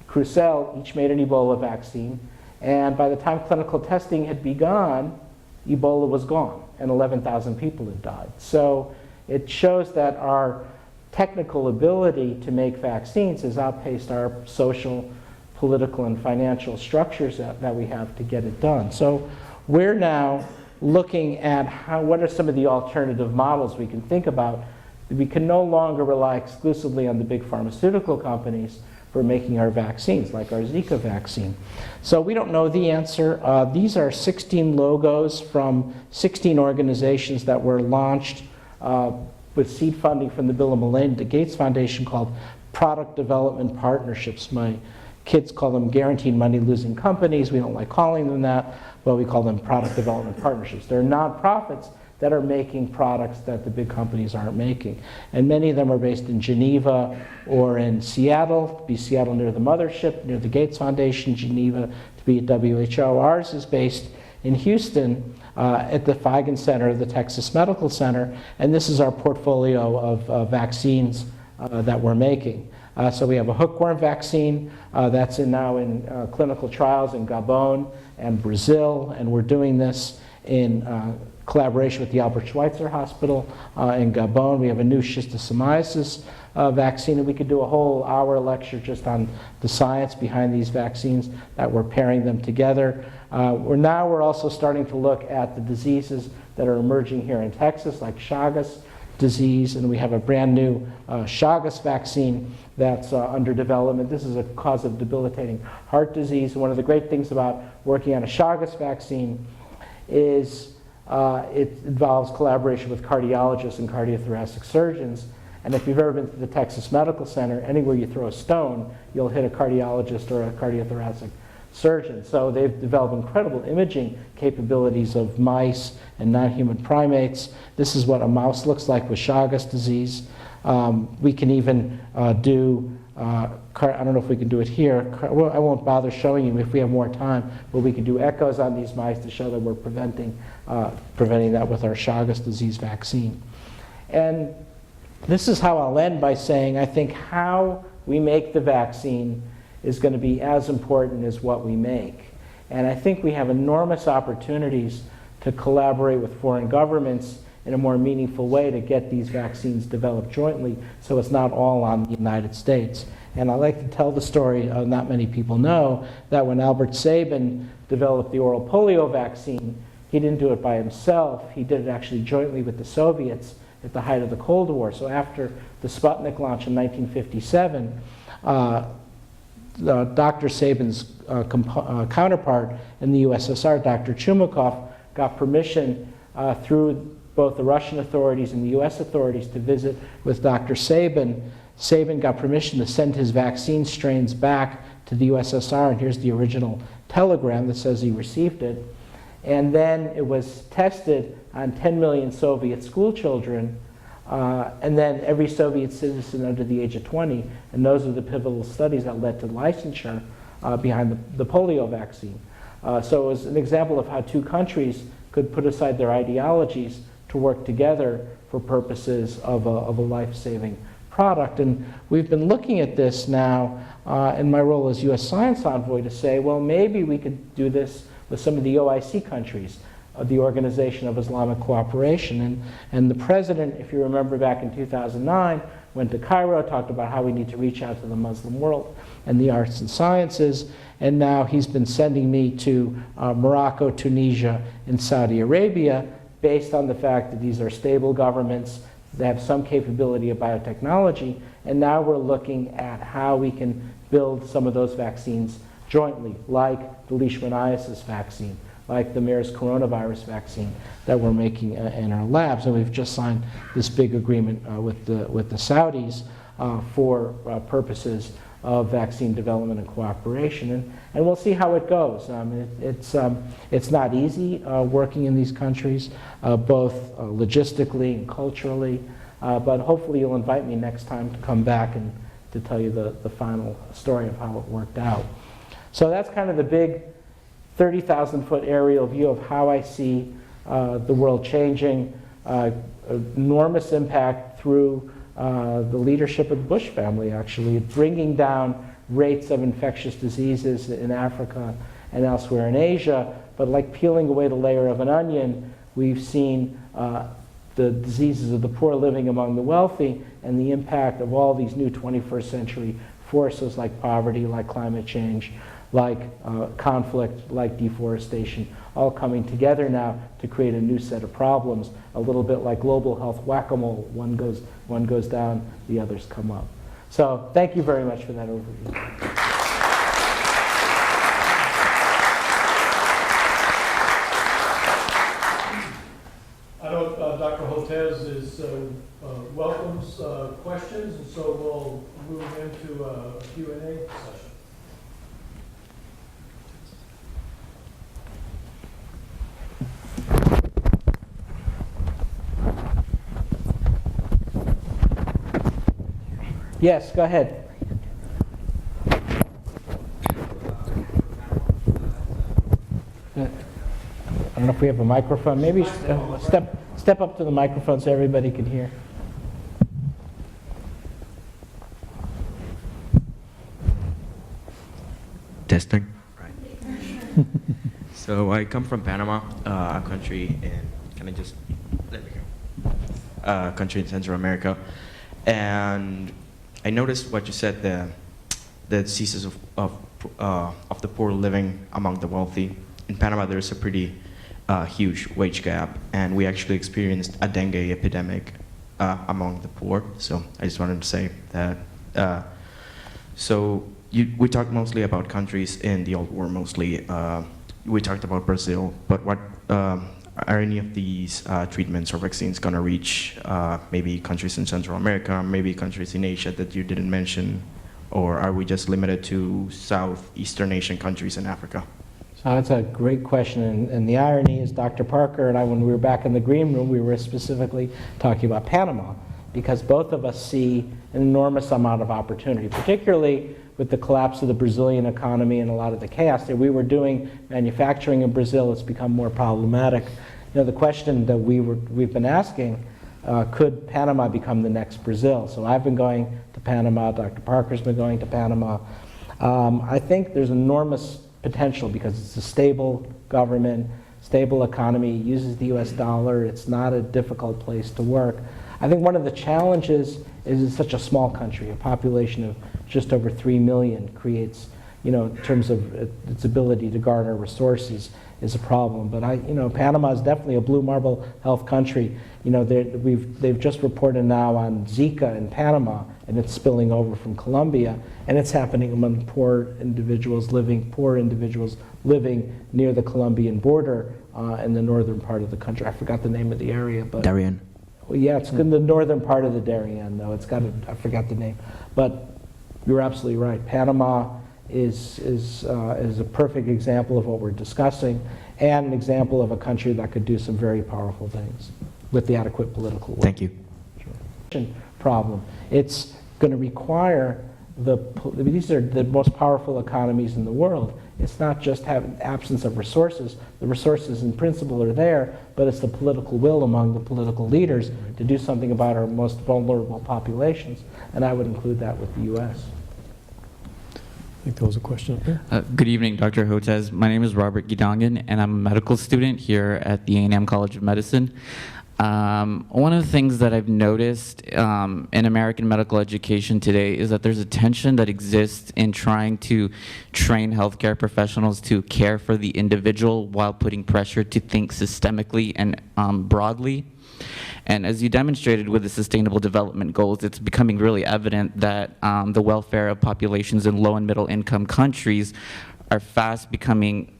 Crucell each made an Ebola vaccine, and by the time clinical testing had begun, Ebola was gone, and 11,000 people had died. So it shows that our technical ability to make vaccines has outpaced our social, political, and financial structures that we have to get it done. So we're now looking at what are some of the alternative models we can think about. We can no longer rely exclusively on the big pharmaceutical companies for making our vaccines, like our Zika vaccine. So we don't know the answer. These are 16 logos from 16 organizations that were launched with seed funding from the Bill and Melinda Gates Foundation called product development partnerships. My kids call them guaranteed money losing companies. We don't like calling them that, but we call them product development partnerships. They're nonprofits that are making products that the big companies aren't making. And many of them are based in Geneva or in Seattle, to be Seattle near the mothership, near the Gates Foundation, Geneva to be at WHO. Ours is based in Houston at the Feigen Center, the Texas Medical Center, and this is our portfolio of vaccines that we're making. So we have a hookworm vaccine that's now in clinical trials in Gabon and Brazil, and we're doing this in collaboration with the Albert Schweitzer Hospital in Gabon. We have a new schistosomiasis vaccine, and we could do a whole hour lecture just on the science behind these vaccines, that we're pairing them together. We're also starting to look at the diseases that are emerging here in Texas, like Chagas Disease, and we have a brand new Shabbos Vaccine that's under development. This is a cause of debilitating heart disease, and one of the great things about working on a Chagas vaccine is it involves collaboration with cardiologists and cardiothoracic surgeons. And if you've ever been to the Texas Medical Center, anywhere you throw a stone, you'll hit a cardiologist or a cardiothoracic surgeon. So they've developed incredible imaging capabilities of mice and non-human primates. This is what a mouse looks like with Chagas disease. We can even do, I don't know if we can do it here. Well, I won't bother showing you if we have more time, but we can do echoes on these mice to show that we're preventing that with our Chagas disease vaccine. And this is how I'll end by saying I think how we make the vaccine is going to be as important as what we make. And I think we have enormous opportunities to collaborate with foreign governments in a more meaningful way to get these vaccines developed jointly so it's not all on the United States. And I like to tell the story, not many people know, that when Albert Sabin developed the oral polio vaccine, he didn't do it by himself. He did it actually jointly with the Soviets at the height of the Cold War. So after the Sputnik launch in 1957, Dr. Sabin's counterpart in the USSR, Dr. Chumakov, got permission through both the Russian authorities and the US authorities to visit with Dr. Sabin. Sabin got permission to send his vaccine strains back to the USSR, and here's the original telegram that says he received it. And then it was tested on 10 million Soviet school children, and then every Soviet citizen under the age of 20, and those are the pivotal studies that led to licensure behind the polio vaccine. So it was an example of how two countries could put aside their ideologies to work together for purposes of a life-saving product. And we've been looking at this now in my role as U.S. Science Envoy to say, well, maybe we could do this with some of the OIC countries, the Organization of Islamic Cooperation. And the president, if you remember back in 2009, went to Cairo, talked about how we need to reach out to the Muslim world and the arts and sciences, and now he's been sending me to Morocco, Tunisia, and Saudi Arabia based on the fact that these are stable governments, they have some capability of biotechnology, and now we're looking at how we can build some of those vaccines jointly, like the Leishmaniasis vaccine, like the MERS coronavirus vaccine that we're making in our labs. And we've just signed this big agreement with the Saudis for purposes of vaccine development and cooperation. And we'll see how it goes. It's not easy working in these countries, both logistically and culturally, but hopefully you'll invite me next time to come back and to tell you the final story of how it worked out. So that's kind of the big 30,000-foot aerial view of how I see the world changing. Enormous impact through the leadership of the Bush family, actually, bringing down rates of infectious diseases in Africa and elsewhere in Asia. But like peeling away the layer of an onion, we've seen the diseases of the poor living among the wealthy and the impact of all these new 21st century forces like poverty, like climate change, like conflict, like deforestation, all coming together now to create a new set of problems, a little bit like global health whack-a-mole. One goes down, the others come up. So thank you very much for that overview. I know Dr. Hotez welcomes questions, and so we'll move into a Q&A session. Yes, go ahead. I don't know if we have a microphone. Maybe step up to the microphone so everybody can hear. Testing. Right. So I come from Panama, a country in country in Central America, and I noticed what you said, the diseases of the poor living among the wealthy. In Panama, there's a pretty huge wage gap, and we actually experienced a dengue epidemic among the poor. So I just wanted to say that. We talked mostly about countries in the old world, mostly. We talked about Brazil, but what are any of these treatments or vaccines going to reach maybe countries in Central America, maybe countries in Asia that you didn't mention, or are we just limited to Southeastern Asian countries in Africa? So that's a great question, and the irony is Dr. Parker and I, when we were back in the green room, we were specifically talking about Panama, because both of us see an enormous amount of opportunity, particularly with the collapse of the Brazilian economy and a lot of the chaos that we were doing manufacturing in Brazil. It's become more problematic. You know, the question that we've been asking, could Panama become the next Brazil? So I've been going to Panama, Dr. Parker's been going to Panama. I think there's enormous potential because it's a stable government, stable economy, uses the US dollar, it's not a difficult place to work. I think one of the challenges is it's such a small country. A population of just over 3 million creates, in terms of its ability to garner resources, is a problem. But Panama is definitely a blue marble health country. They've just reported now on Zika in Panama, and it's spilling over from Colombia, and it's happening among poor individuals living near the Colombian border in the northern part of the country. I forgot the name of the area, but Darien. Well, yeah, it's in the northern part of the Darien, though. I forgot the name, but you're absolutely right. Panama is a perfect example of what we're discussing, and an example of a country that could do some very powerful things with the adequate political will. Thank you. Problem. It's going to require these are the most powerful economies in the world. It's not just having absence of resources. The resources in principle are there, but it's the political will among the political leaders to do something about our most vulnerable populations, and I would include that with the U.S. I think there was a question up here. Good evening, Dr. Hotez. My name is Robert Gidangan, and I'm a medical student here at the A&M College of Medicine. One of the things that I've noticed in American medical education today is that there's a tension that exists in trying to train healthcare professionals to care for the individual while putting pressure to think systemically and broadly. And as you demonstrated with the Sustainable Development Goals, it's becoming really evident that the welfare of populations in low and middle income countries are fast becoming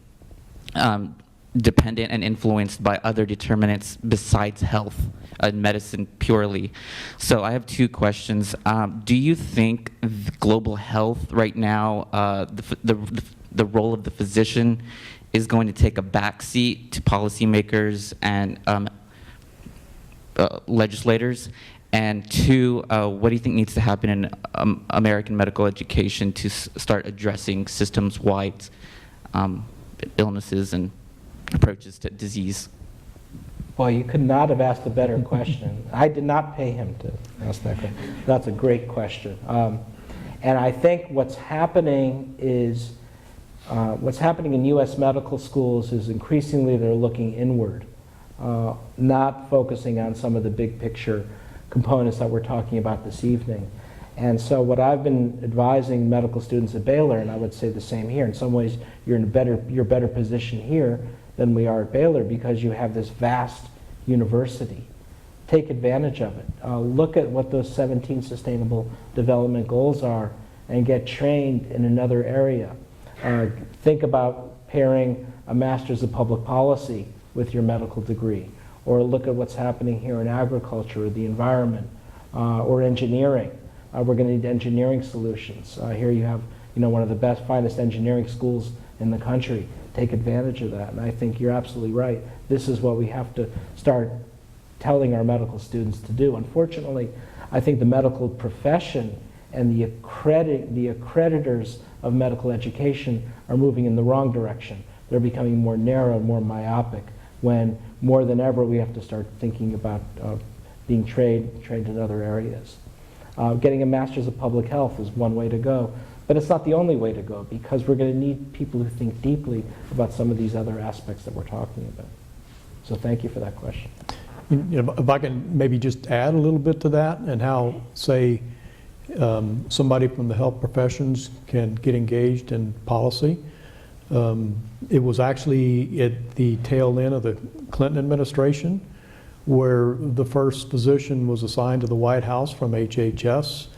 dependent and influenced by other determinants besides health and medicine purely. So I have two questions. Do you think global health right now, the role of the physician is going to take a backseat to policymakers and legislators? And two, what do you think needs to happen in American medical education to start addressing systems-wide illnesses and approaches to disease? Well, you could not have asked a better question. I did not pay him to ask that question. That's a great question. And I think what's happening in U.S. medical schools is increasingly they're looking inward, not focusing on some of the big picture components that we're talking about this evening. And so what I've been advising medical students at Baylor, and I would say the same here, in some ways you're better position here than we are at Baylor because you have this vast university. Take advantage of it. Look at what those 17 Sustainable Development Goals are and get trained in another area. Think about pairing a Master's of Public Policy with your medical degree, or look at what's happening here in agriculture or the environment or engineering. We're going to need engineering solutions. Here you have one of the best, finest engineering schools in the country. Take advantage of that. And I think you're absolutely right. This is what we have to start telling our medical students to do. Unfortunately, I think the medical profession and the accreditors of medical education are moving in the wrong direction. They're becoming more narrow and more myopic, when more than ever we have to start thinking about being trained in other areas. Getting a master's of public health is one way to go, but it's not the only way to go, because we're going to need people who think deeply about some of these other aspects that we're talking about. So thank you for that question. If I can maybe just add a little bit to that, and how, say, somebody from the health professions can get engaged in policy. It was actually at the tail end of the Clinton administration where the first position was assigned to the White House from HHS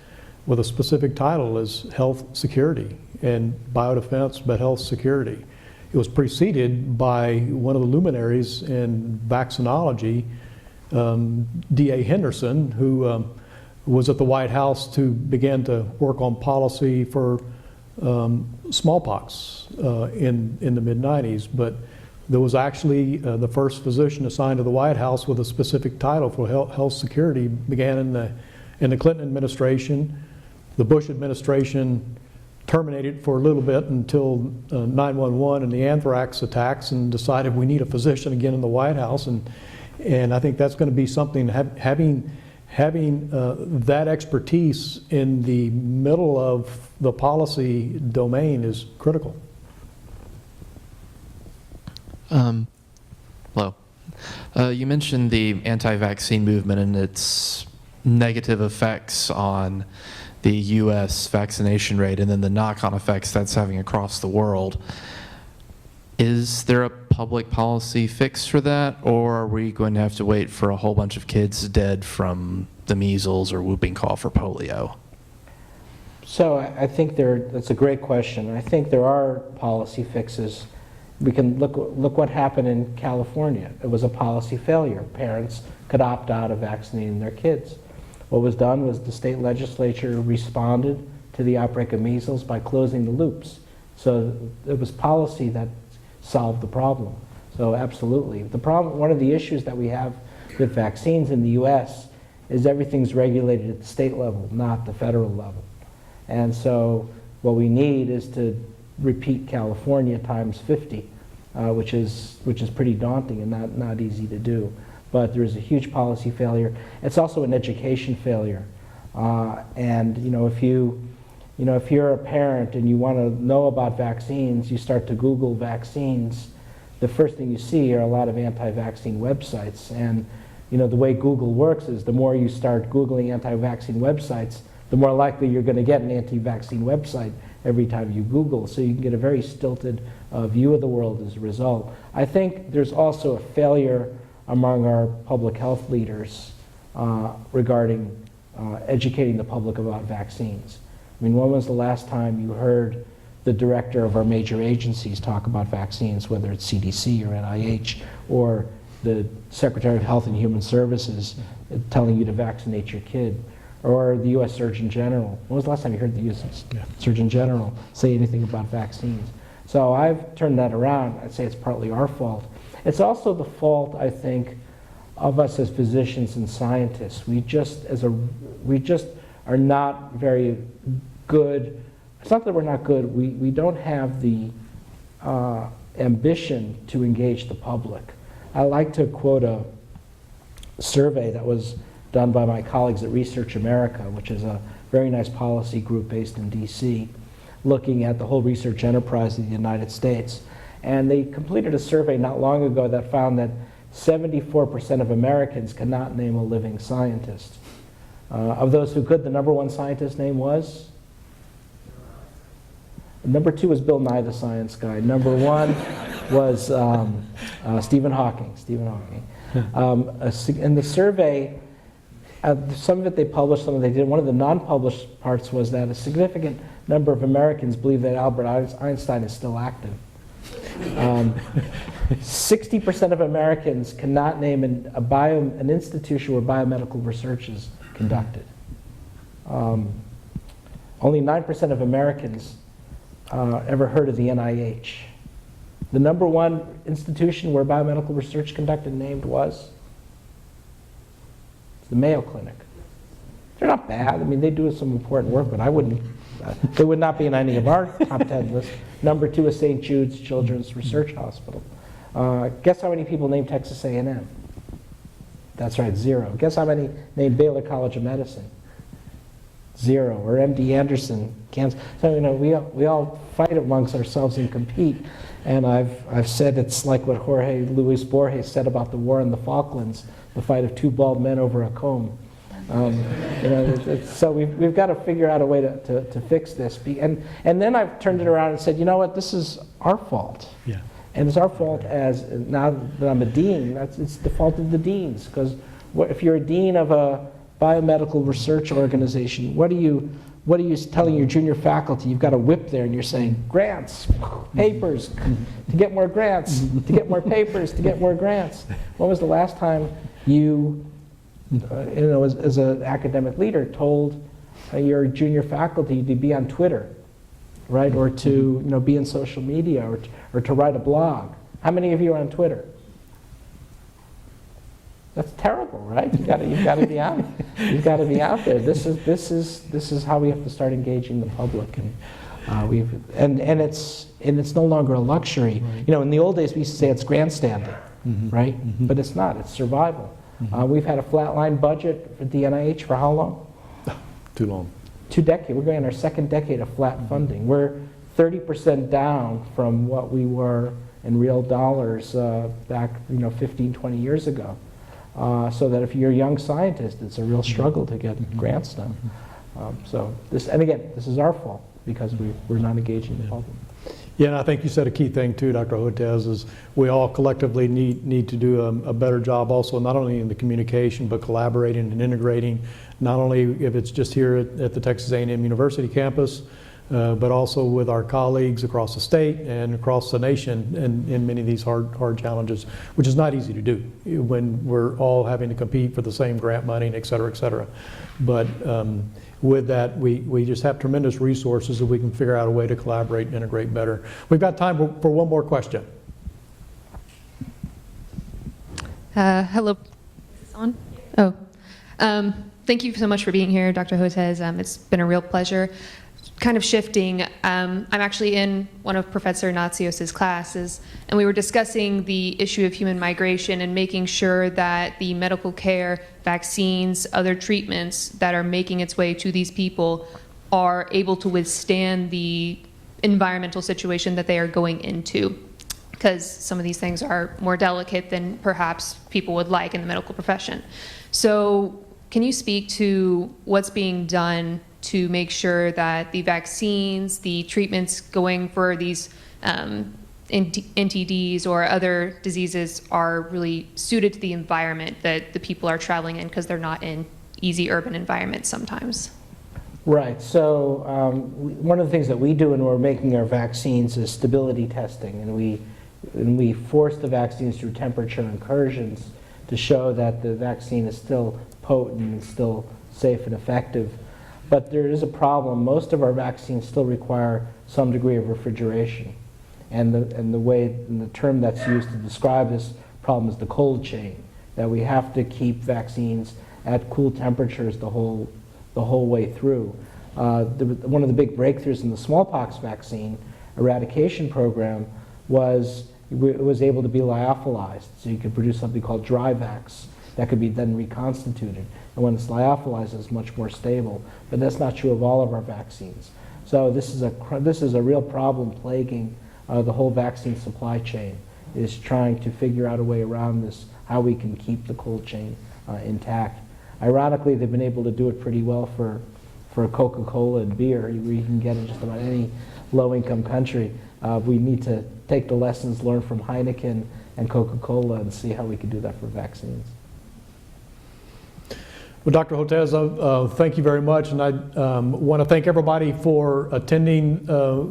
with a specific title as health security and biodefense, but health security. It was preceded by one of the luminaries in vaccinology, D.A. Henderson, who was at the White House to begin to work on policy for smallpox in the mid-90s. But there was actually the first physician assigned to the White House with a specific title for health security began in the Clinton administration. The Bush administration terminated for a little bit until 9/11 and the anthrax attacks, and decided we need a physician again in the White House. And I think that's going to be something, having that expertise in the middle of the policy domain is critical. Hello. You mentioned the anti-vaccine movement and its negative effects on the U.S. vaccination rate, and then the knock-on effects that's having across the world. Is there a public policy fix for that, or are we going to have to wait for a whole bunch of kids dead from the measles or whooping cough or polio? So I think that's a great question. I think there are policy fixes. We can look what happened in California. It was a policy failure. Parents could opt out of vaccinating their kids. What was done was the state legislature responded to the outbreak of measles by closing the loops. So it was policy that solved the problem. So absolutely. One of the issues that we have with vaccines in the U.S. is everything's regulated at the state level, not the federal level. And so what we need is to repeat California times 50, which is pretty daunting and not easy to do. But there is a huge policy failure. It's also an education failure. And if you're a parent and you want to know about vaccines, you start to Google vaccines. The first thing you see are a lot of anti-vaccine websites. And the way Google works is the more you start Googling anti-vaccine websites, the more likely you're going to get an anti-vaccine website every time you Google. So you can get a very stilted view of the world as a result. I think there's also a failure among our public health leaders regarding educating the public about vaccines. I mean, when was the last time you heard the director of our major agencies talk about vaccines, whether it's CDC or NIH, or the Secretary of Health and Human Services telling you to vaccinate your kid, or the U.S. Surgeon General? When was the last time you heard the U.S. Surgeon General say anything about vaccines? So I've turned that around. I'd say it's partly our fault. It's also the fault, I think, of us as physicians and scientists. We just are not very good. It's not that we're not good. We don't have the ambition to engage the public. I like to quote a survey that was done by my colleagues at Research America, which is a very nice policy group based in DC, looking at the whole research enterprise in the United States. And they completed a survey not long ago that found that 74% of Americans cannot name a living scientist. Of those who could, the number one scientist name was? Number two was Bill Nye the Science Guy. Number one was Stephen Hawking. In the survey, some of it they published, some of it they didn't. One of the non-published parts was that a significant number of Americans believe that Albert Einstein is still active. 60% of Americans cannot name an institution where biomedical research is conducted. Only 9% of Americans ever heard of the NIH. The number one institution where biomedical research conducted named was the Mayo Clinic. They're not bad. I mean, they do some important work, but I wouldn't. They would not be in any of our top 10 lists. Number 2 is St. Jude's Children's Research Hospital. Guess how many people named Texas A&M? That's right, 0. Guess how many named Baylor College of Medicine? 0. Or MD Anderson, Kansas. So we all fight amongst ourselves and compete. And I've said it's like what Jorge Luis Borges said about the war in the Falklands, the fight of 2 bald men over a comb. So we've got to figure out a way to fix this. And then I've turned it around and said, you know what, this is our fault. Yeah. And it's our fault as, now that I'm a dean, it's the fault of the deans. Because if you're a dean of a biomedical research organization, what are you telling your junior faculty? You've got a whip there and you're saying, grants, papers, to get more grants, to get more papers, to get more grants. When was the last time you as an academic leader, told your junior faculty to be on Twitter, right, or to be in social media, or to write a blog? How many of you are on Twitter? That's terrible, right? You've got to be out. You've got to be out there. This is how we have to start engaging the public, and it's no longer a luxury. Right. In the old days we used to say it's grandstanding, right? But it's not. It's survival. We've had a flatline budget for the NIH for how long? Too long. 2 decades. We're going on our 2nd decade of flat funding. We're 30% down from what we were in real dollars back 15, 20 years ago. So that if you're a young scientist, it's a real struggle to get grants done. So this is our fault because we're not engaging the public. Yeah, and I think you said a key thing too, Dr. Hotez, is we all collectively need to do a better job also, not only in the communication, but collaborating and integrating, not only if it's just here at the Texas A&M University campus, but also with our colleagues across the state and across the nation in many of these hard challenges, which is not easy to do when we're all having to compete for the same grant money, et cetera, et cetera. But with that, we just have tremendous resources that we can figure out a way to collaborate and integrate better. We've got time for one more question. Hello. Is this on? Oh. Thank you so much for being here, Dr. Hotez. It's been a real pleasure. Kind of shifting, I'm actually in one of Professor Natsios' classes, and we were discussing the issue of human migration and making sure that the medical care, vaccines, other treatments that are making its way to these people are able to withstand the environmental situation that they are going into, because some of these things are more delicate than perhaps people would like in the medical profession. So can you speak to what's being done to make sure that the vaccines, the treatments going for these NTDs or other diseases are really suited to the environment that the people are traveling in, because they're not in easy urban environments sometimes? Right. So one of the things that we do when we're making our vaccines is stability testing, and we force the vaccines through temperature incursions to show that the vaccine is still potent and still safe and effective. But there is a problem. Most of our vaccines still require some degree of refrigeration. And the term that's used to describe this problem is the cold chain, that we have to keep vaccines at cool temperatures the whole way through. One of the big breakthroughs in the smallpox vaccine eradication program was it was able to be lyophilized. So you could produce something called dry vax that could be then reconstituted. And when it's lyophilized, it's much more stable. But that's not true of all of our vaccines. So this is a real problem plaguing the whole vaccine supply chain, is trying to figure out a way around this, how we can keep the cold chain intact. Ironically, they've been able to do it pretty well for Coca-Cola and beer. You can get in just about any low-income country. We need to take the lessons learned from Heineken and Coca-Cola and see how we can do that for vaccines. Well, Dr. Hotez, thank you very much, and I want to thank everybody for attending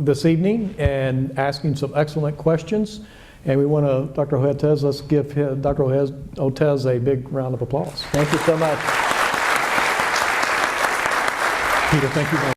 this evening and asking some excellent questions. And we want to, Dr. Hotez, let's give Dr. Hotez a big round of applause. Thank you so much. Peter, thank you very much.